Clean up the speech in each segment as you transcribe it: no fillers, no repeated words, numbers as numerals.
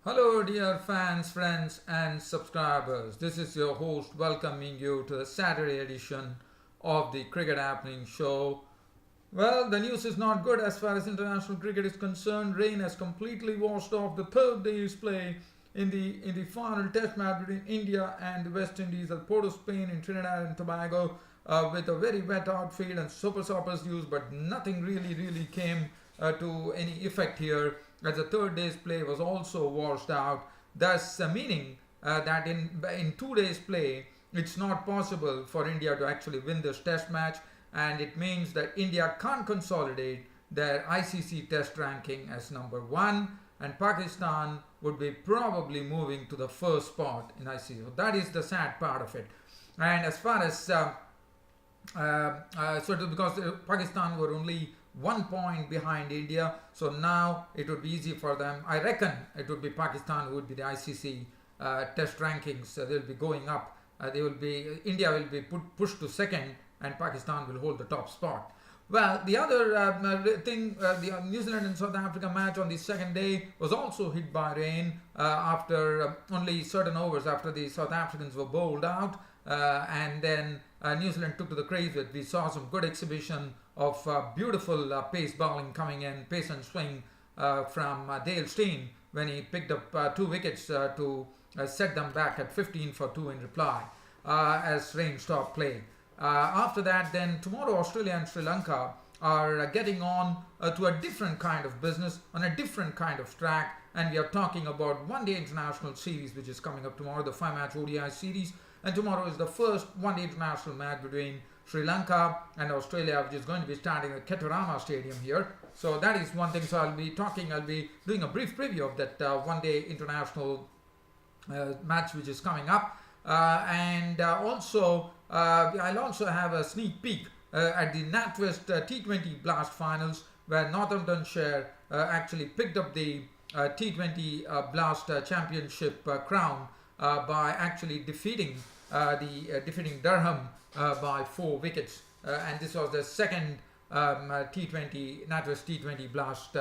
Hello, dear fans, friends, and subscribers. This is your host welcoming you to the Saturday edition of the Cricket Happening Show. Well, the news is not good as far as international cricket is concerned. Rain has completely washed off the third day's play in the final test match between India and the West Indies at Port of Spain in Trinidad and Tobago with a very wet outfield and super soppers used, but nothing really came to any effect here as the third day's play was also washed out, thus meaning that in 2 days play it's not possible for India to actually win this test match, and it means that India can't consolidate their ICC test ranking as number one, and Pakistan would be probably moving to the first spot in ICC. So that is the sad part of it. And as far as because Pakistan were only 1 point behind India, so now it would be easy for them. I reckon it would be Pakistan who would be the ICC test rankings. They'll be going up. India will be pushed to second, and Pakistan will hold the top spot. Well, the other thing, the New Zealand and South Africa match on the second day was also hit by rain after only certain overs after the South Africans were bowled out, and then New Zealand took to the crease. We saw some good exhibition of beautiful pace bowling coming in, pace and swing from Dale Steyn when he picked up 2 wickets to set them back at 15 for 2 in reply as rain stopped play. After that, then tomorrow Australia and Sri Lanka are getting on to a different kind of business on a different kind of track, and we are talking about one-day international series which is coming up tomorrow, the 5-match ODI series, and tomorrow is the first one-day international match between Sri Lanka and Australia, which is going to be starting at Ketarama Stadium here. So that is one thing. So I'll be doing a brief preview of that one-day international match which is coming up, and also I'll also have a sneak peek at the Natwest T20 Blast Finals, where Northamptonshire actually picked up the T20 Blast Championship crown by actually defeating Durham by 4 wickets, and this was the second T20 Natwest T20 Blast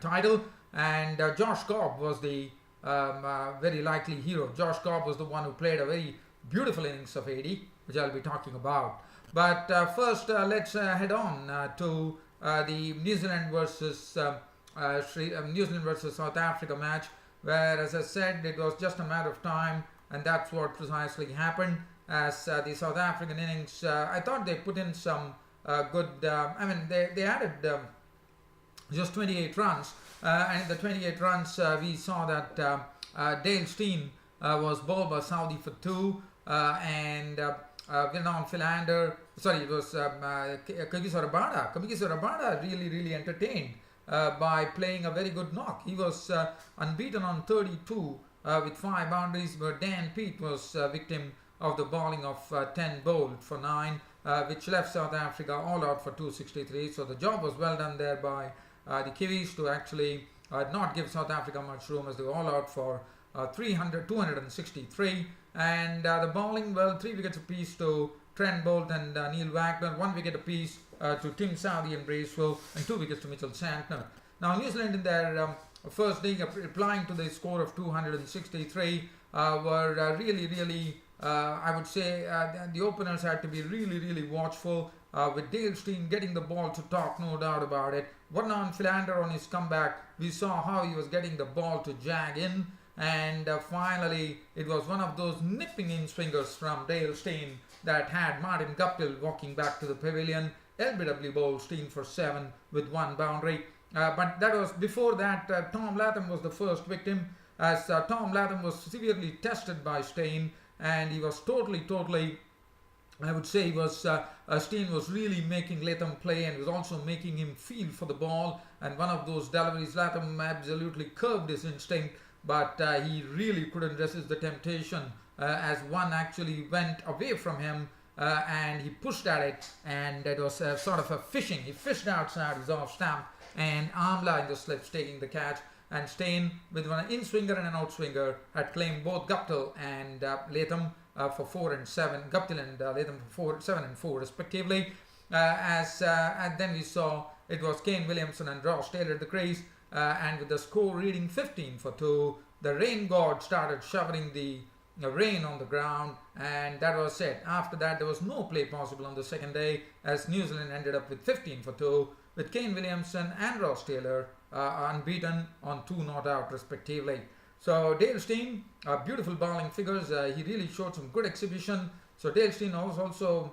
title, and Josh Cobb was the very likely hero. Josh Cobb was the one who played a very beautiful innings of 80, which I'll be talking about. But first, let's head on to the New Zealand versus South Africa match, where, as I said, it was just a matter of time, and that's what precisely happened. As the South African innings, I thought they put in some good. They added just 28 runs, and in the 28 runs, we saw that Dale Steyn was bowled by Saudi for 2, and Vilnon Philander. Sorry, it was Kagiso Rabada. Kagiso Rabada really entertained by playing a very good knock. He was unbeaten on 32 with 5 boundaries, but Dan Peat was victim of the bowling of 10 bowled for 9, which left South Africa all out for 263. So the job was well done there by the Kiwis to actually not give South Africa much room, as they were all out for 263. And the bowling, well, 3 wickets apiece to Trent Bolt and Neil Wagner, 1 wicket apiece to Tim Southee and Bracewell, and 2 wickets to Mitchell Santner. Now, New Zealand in their first day, replying to the score of 263, were really I would say the openers had to be really watchful, with Dale Steyn getting the ball to talk, no doubt about it. Vernon Philander on his comeback, we saw how he was getting the ball to jag in, and finally it was one of those nipping in swingers from Dale Steyn that had Martin Guptill walking back to the pavilion. LBW bowled Steyn for 7 with 1 boundary. But that was before that. Tom Latham was the first victim, as Tom Latham was severely tested by Steyn, and he was totally, I would say, Steyn was really making Latham play, and was also making him feel for the ball. And one of those deliveries, Latham absolutely curbed his instinct, but he really couldn't resist the temptation, as one actually went away from him, and he pushed at it, and it was sort of a fishing. He fished outside his off stump, and Amla in the slips taking the catch. And Steyn, with an in-swinger and an out-swinger, had claimed both Guptill and Latham for 4 and 7. Guptill and Latham for 7 and 4 respectively. And then we saw it was Kane Williamson and Ross Taylor at the crease. and with the score reading 15-2, the rain god started showering the rain on the ground, and that was it. After that, there was no play possible on the second day, as New Zealand ended up with 15-2, with Kane Williamson and Ross Taylor unbeaten on 2 not out respectively. So Dale Steyn, beautiful bowling figures. He really showed some good exhibition. So Dale Steyn was also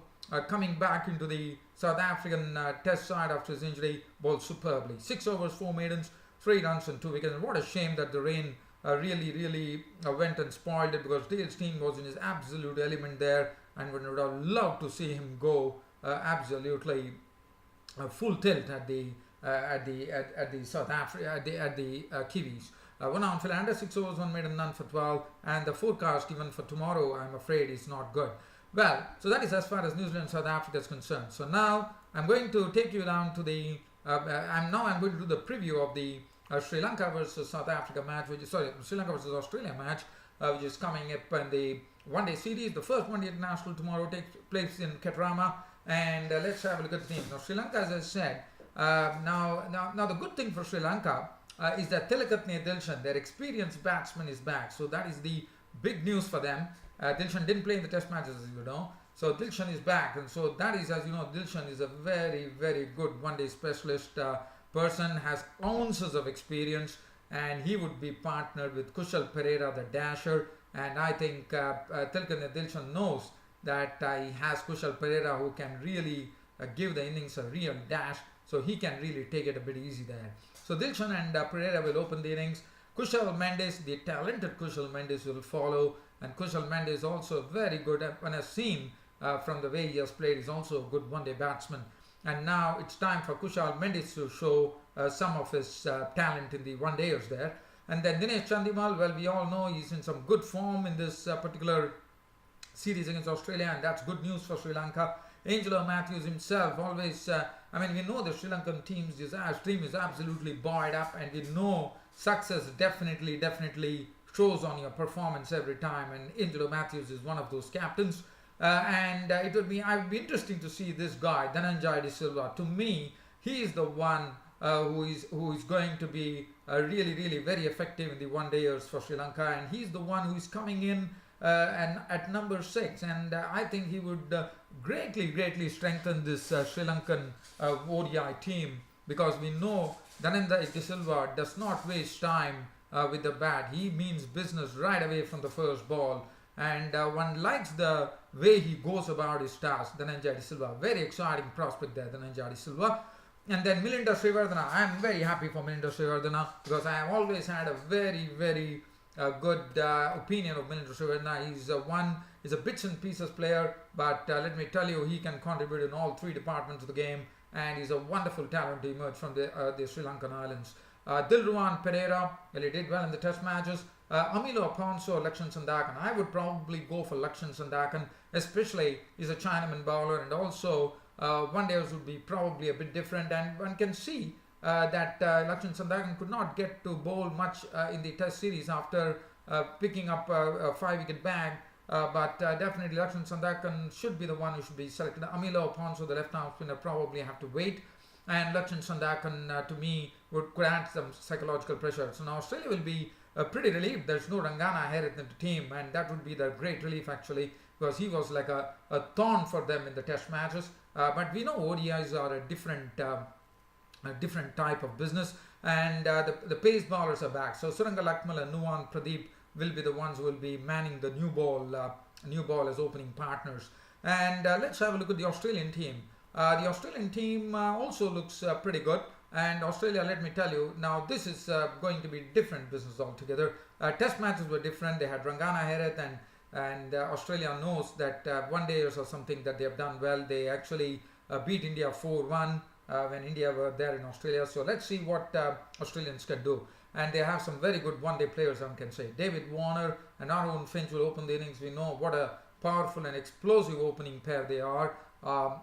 coming back into the South African test side after his injury, bowled superbly. 6 overs, 4 maidens, 3 runs and 2 wickets. And what a shame that the rain really went and spoiled it, because Dale Steyn was in his absolute element there, and would have loved to see him go absolutely full tilt at the South Africa at the Kiwis. One on Philander, 6 overs, 1 maiden, none for 12, and the forecast even for tomorrow, I'm afraid, is not good. Well, so that is as far as New Zealand and South Africa is concerned. So now I'm going to take you down to the I'm going to do the preview of the Sri Lanka versus South Africa match, Sri Lanka versus Australia match, which is coming up in the one-day series. The first one-day international tomorrow takes place in Ketarama, and let's have a look at the team. Now, Sri Lanka, as I said, now the good thing for Sri Lanka is that Tilakatne Dilshan, their experienced batsman, is back. So that is the big news for them. Dilshan didn't play in the test matches, as you know. So Dilshan is back, and so that is, as you know, Dilshan is a very good one-day specialist person, has ounces of experience, and he would be partnered with Kushal Perera, the dasher. And I think Tilakatne Dilshan knows that he has Kushal Perera, who can really give the innings a real dash, so he can really take it a bit easy there. So Dilshan and Perera will open the innings. Kushal Mendes, the talented Kushal Mendes, will follow, and Kushal Mendes also very good, when I've seen from the way he has played, is also a good one-day batsman. And now it's time for Kushal Mendes to show some of his talent in the one-dayers there. And then Dinesh Chandimal, well, we all know he's in some good form in this particular series against Australia, and that's good news for Sri Lanka. Angelo Matthews himself always, we know the Sri Lankan team is absolutely buoyed up, and we know success definitely shows on your performance every time, and Angelo Matthews is one of those captains. I would be interesting to see this guy, Dhananjay De Silva. To me, he is the one who is going to be really very effective in the one-dayers for Sri Lanka, and he's the one who is coming in and at number 6, and I think he would greatly strengthen this Sri Lankan ODI team, because we know Dhananjay De Silva does not waste time with the bat. He means business right away from the first ball, and one likes the way he goes about his task. Dhananjay De Silva, very exciting prospect there, Dhananjay De Silva. And then Milinda Srivardhana, I am very happy for Milinda Srivardhana, because I have always had a very good opinion of Milinda Srivardhana. He's a bits and pieces player, but let me tell you, he can contribute in all 3 departments of the game, and he's a wonderful talent to emerge from the Sri Lankan Islands. Dilruwan Pereira, well, he did well in the test matches. Amilo Aponso, Lakshan Sandakan. I would probably go for Lakshan Sandakan, especially he's a Chinaman bowler, and also one-dayers would be probably a bit different, and one can see that Lakshan Sandakan could not get to bowl much in the test series after picking up a 5-wicket bag, but definitely Lakshan Sandakan should be the one who should be selected. Amilo Aponso, the left-arm spinner, probably have to wait, and Lakshan Sandakan to me could add some psychological pressure. So now Australia will be pretty relieved there's no Rangana Herath in the team, and that would be the great relief actually, because he was like a thorn for them in the test matches. But we know ODIs are a different type of business, and the pace bowlers are back. So Suranga Lakmal and Nuwan Pradeep will be the ones who will be manning the new ball as opening partners. And let's have a look at the Australian team. The Australian team also looks pretty good. And Australia, let me tell you, now this is going to be different business altogether. Test matches were different. They had Rangana Herath, and Australia knows that one-dayers are something that they have done well. They actually beat India 4-1 when India were there in Australia. So let's see what Australians can do. And they have some very good one-day players, one can say. David Warner and Aaron Finch will open the innings. We know what a powerful and explosive opening pair they are.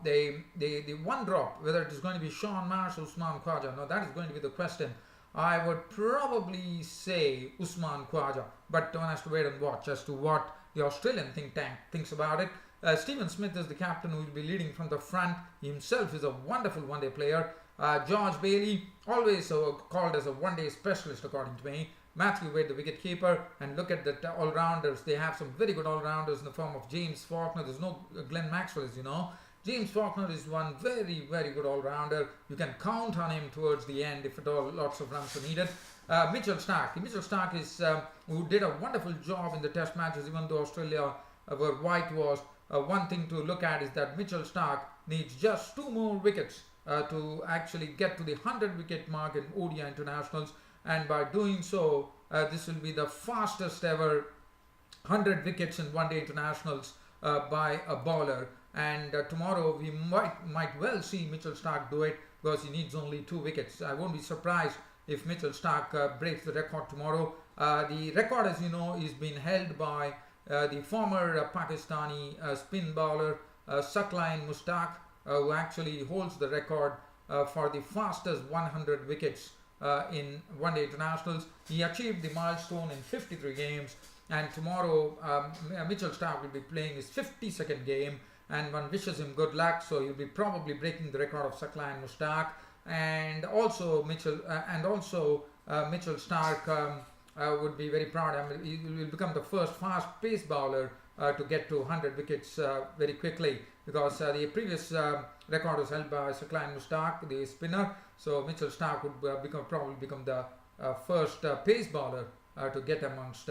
The one drop, whether it is going to be Sean Marsh or Usman Khawaja, no, that is going to be the question. I would probably say Usman Khawaja, but one has to wait and watch as to what the Australian think tank thinks about it. Stephen Smith is the captain who will be leading from the front. He himself is a wonderful one-day player. George Bailey, always called as a one-day specialist according to me. Matthew Wade, the wicket-keeper, and look at the all-rounders. They have some very good all-rounders in the form of James Faulkner. There's no Glenn Maxwell, as you know. James Faulkner is one very, very good all-rounder. You can count on him towards the end if at all lots of runs are needed. Mitchell Starc. Mitchell Starc is who did a wonderful job in the Test matches, even though Australia were whitewashed. One thing to look at is that Mitchell Starc needs just 2 more wickets to actually get to the 100-wicket mark in ODI internationals. And by doing so, this will be the fastest ever 100 wickets in one-day internationals by a bowler. And tomorrow we might well see Mitchell Starc do it, because he needs only 2 wickets. I won't be surprised if Mitchell Starc breaks the record tomorrow. The record, as you know, is being held by the former Pakistani spin bowler Steyn who actually holds the record for the fastest 100 wickets in one-day internationals. He achieved the milestone in 53 games, and tomorrow Mitchell Starc will be playing his 52nd game, and one wishes him good luck. So he'll be probably breaking the record of Steyn, and also Mitchell Starc would be very proud. I mean, he will become the first fast-paced bowler to get to 100 wickets very quickly, because the previous record was held by Steyn, the spinner. So Mitchell Starc would probably become the first pace bowler to get amongst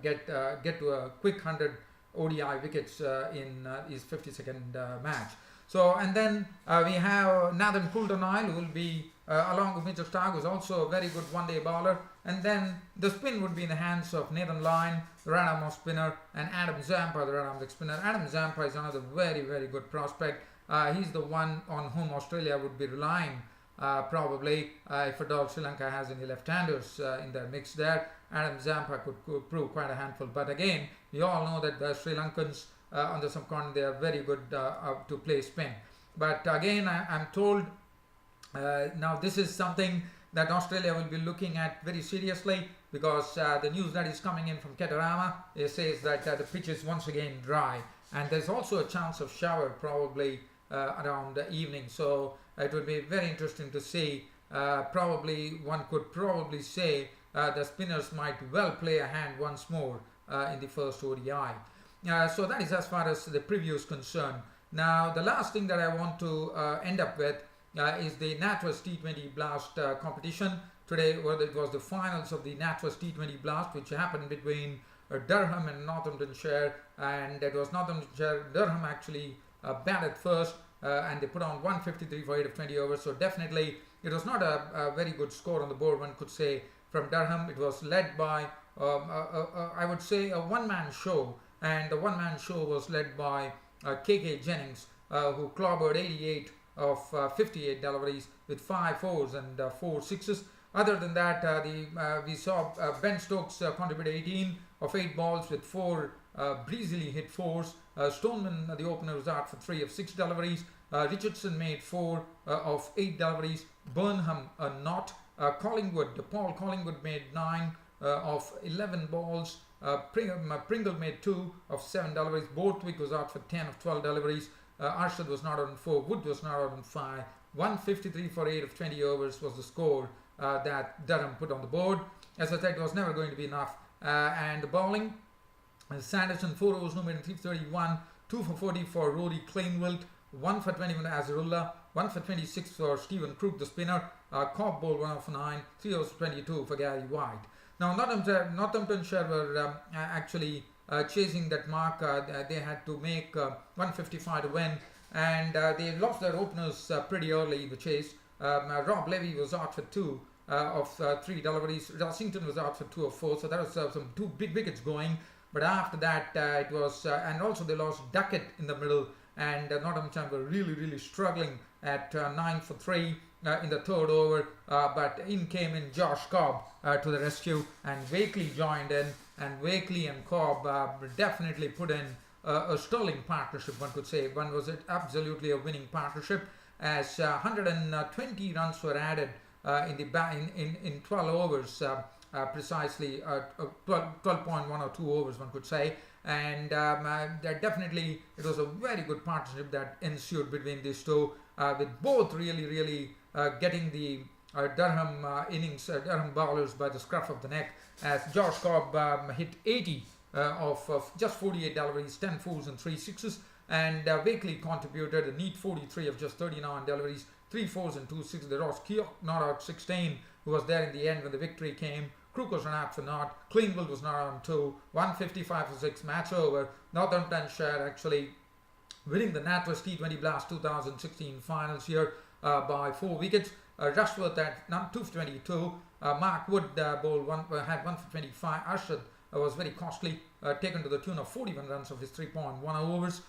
get to a quick 100 ODI wickets in his 52nd match. So, and then we have Nathan Coulter-Nile, who will be along with Mitchell Starc, who is also a very good one-day bowler. And then the spin would be in the hands of Nathan Lyon, the right-arm spinner, and Adam Zampa, the right-arm spinner. Adam Zampa is another very, very good prospect. He's the one on whom Australia would be relying probably if at all Sri Lanka has any left-handers in their mix there. Adam Zampa could prove quite a handful. But again, we all know that the Sri Lankans on the subcontinent, they are very good to play spin. But again, I'm told now this is something that Australia will be looking at very seriously, because the news that is coming in from Ketarama, it says that the pitch is once again dry, and there's also a chance of shower probably around the evening. So it would be very interesting to see. Probably one could probably say the spinners might well play a hand once more in the first ODI. So that is as far as the preview is concerned. Now the last thing that I want to end up with is the Natwest T20 Blast competition. Today it was the finals of the Natwest T20 Blast, which happened between Durham and Northamptonshire, and it was Northamptonshire. Durham actually batted first, and they put on 153 for 8 of 20 overs. So definitely it was not a very good score on the board, one could say, from Durham. It was led by I would say a one-man show, and the one-man show was led by KK Jennings, who clobbered 88 of 58 deliveries with 5 fours and 4 sixes. Other than that, we saw Ben Stokes contribute 18 of 8 balls with 4 breezily hit fours. Stoneman, the opener, was out for 3 of 6 deliveries. Richardson made 4 of 8 deliveries. Burnham not. Paul Collingwood made 9 of 11 balls. Pringle made 2 of 7 deliveries. Borthwick was out for 10 of 12 deliveries. Arshad was not out on 4. Wood was not out on 5. 153 for 8 of 20 overs was the score that Durham put on the board. As I said, it was never going to be enough. And the bowling, Sanderson 4 overs, no made in 331. 2 for 40 for Rory Kleinwilt. 1 for 21 Azarullah. 1 for 26 for Stephen Crook, the spinner. Cobb bowled 1 off 9. 3 overs 22 for Gary White. Now Northamptonshire were actually chasing that mark. They had to make 155 to win, and they lost their openers pretty early in the chase. Rob Levy was out for 2 of 3 deliveries. Rossington was out for 2 of 4, so that was some 2 big wickets going. But after that, it was, and also they lost Duckett in the middle, and Northamptonshire were really struggling at 9 for 3 in the 3rd over. But in came in Josh Cobb to the rescue, and Wakely joined in, and Wakely and Cobb definitely put in a sterling partnership, one could say. One was absolutely a winning partnership, as 120 runs were added in 12 overs, precisely 12.1 or 2 overs, one could say. And that definitely, it was a very good partnership that ensued between these two, with both really getting the Durham innings, Durham bowlers by the scruff of the neck, as Josh Cobb hit 80 of just 48 deliveries, 10 fours and 3 sixes, and Wakely contributed a neat 43 of just 39 deliveries, 3 fours and 2 sixes. The Ross Keogh not out 16, who was there in the end when the victory came. Crook was run out for naught. Cleanville was not on 2. 155 for 6, match over. Northamptonshire actually winning the NatWest T20 Blast 2016 finals here by 4 wickets. Rushworth at 222. Mark Wood bowled had 1 for 25. Arshad was very costly, taken to the tune of 41 runs of his 3.1 overs.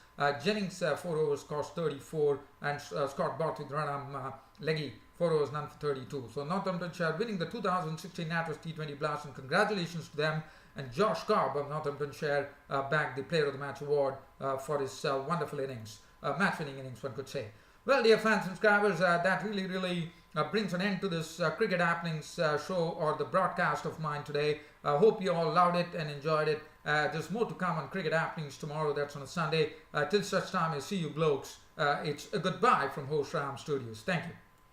Jennings 4 overs cost 34, and Scott Borthwick Ranam Leggy 4 overs, none for 32. So Northamptonshire winning the 2016 NatWest T20 Blast, and congratulations to them. And Josh Cobb of Northamptonshire bagged the Player of the Match award for his wonderful innings, match-winning innings, one could say. Well, dear fans and subscribers, that really brings an end to this Cricket Happenings show, or the broadcast of mine today. I hope you all loved it and enjoyed it. There's more to come on Cricket Happenings tomorrow. That's on a Sunday. Till such time, I see you blokes. It's a goodbye from Host Ram Studios. Thank you.